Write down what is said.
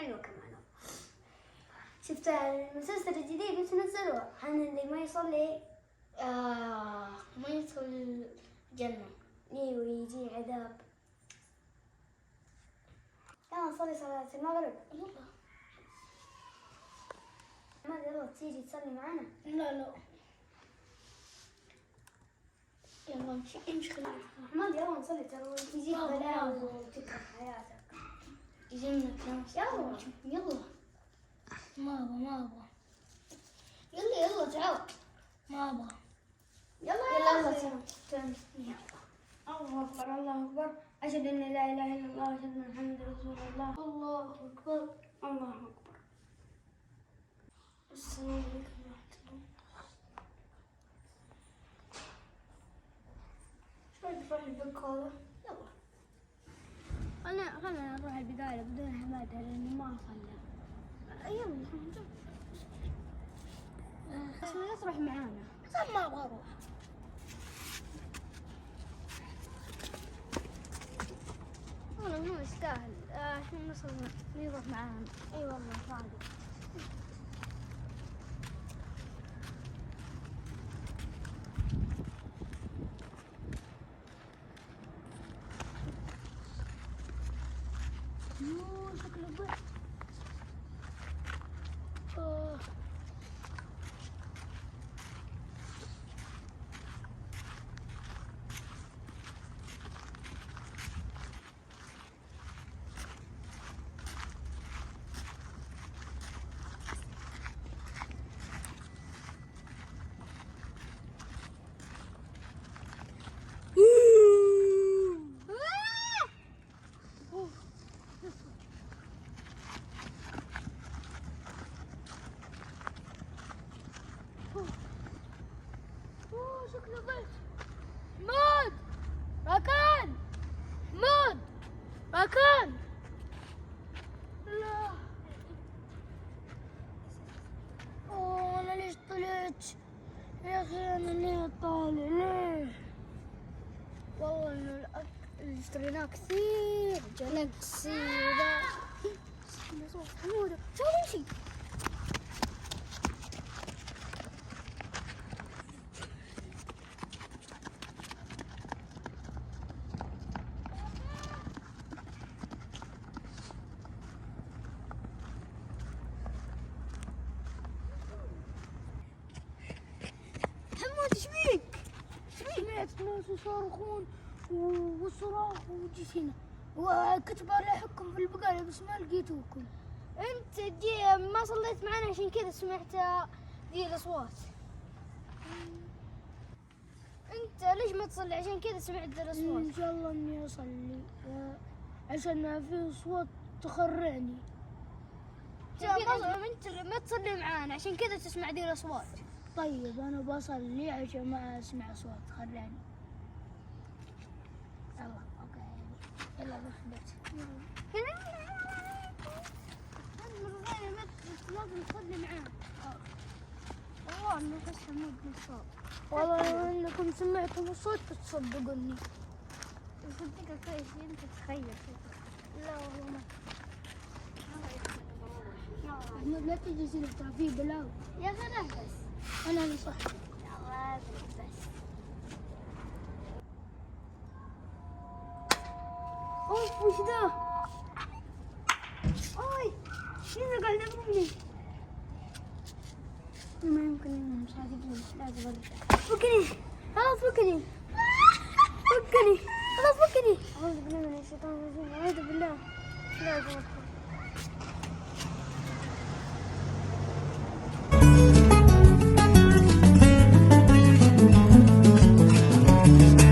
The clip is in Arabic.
حلوة كمان. شفت المسلسل الجديد بس نزلوه عن اللي ما يصلي ما يدخل الجنة. ايوه يجي عذاب. يلا نصلي صلاة المغرب. يلا. ما يلا تيجي تصلي معنا. لا يلا امشي خلينا. أحمد يلا نصلي ترى تجيك بلاوي وتكره حياتك. يجينا كلام. يلا. ما أبغى. يلا تعال. ما أبغى. يلا الله أكبر الله أكبر. أشهد أن لا إله إلا الله وأشهد أن محمدا رسول الله. الله أكبر. الله أكبر. السلام عليكم ورحمة الله. شوي تروح البقالة. يلا. خلنا نروح البقالة بدون حمادة لأنه ما صلى. يلا. بس لا تروح معانا. ما أبغى أروح. والله هو يستاهل. احنا نصل نروح معاهم. اي والله صادق. شكله بس. شكله بس. حمود مكان. لا. أنا ليش طلعت؟ يا أخي أنا ليه طالع ليه؟ والله انه اللي اشتريناه كثير جالكسي ذا. حمودة شو نمشي. سمعت ناس يصارخون والصراخ وجيت هنا وكتب على حكم في البقالة بس ما لقيتوكم. انت ما صليت معنا عشان كذا سمعت ذي الاصوات. انت ليش ما تصلي عشان كذا سمعت ذي الاصوات؟ ان شاء الله اني اصلي عشان ما في اصوات تخرعني. انت ما تصلي معانا عشان كذا تسمع ذي الاصوات. طيب انا بصلي عشان ما اسمع اصوات تخرعني. يلا اوكي يلا روح البيت. لازم تصلي معانا. والله انه احس حمود نصاب. والله لو انكم سمعتم الصوت تصدقوني. صدقك كويس انت تخيل. لا والله ما. احمد لا تجي سنة في بلاوي. يا اخي بس. انا اللي صح. يلا بس. اوف وش ذا؟ اوي مين قاعد يضربني؟ ما يمكن انهم صادقين. لازم ارجع. فكني خلاص فكني خلاص فكني. اعوذ بالله من الشيطان الرجيم. اعوذ بالله. لازم ادخل.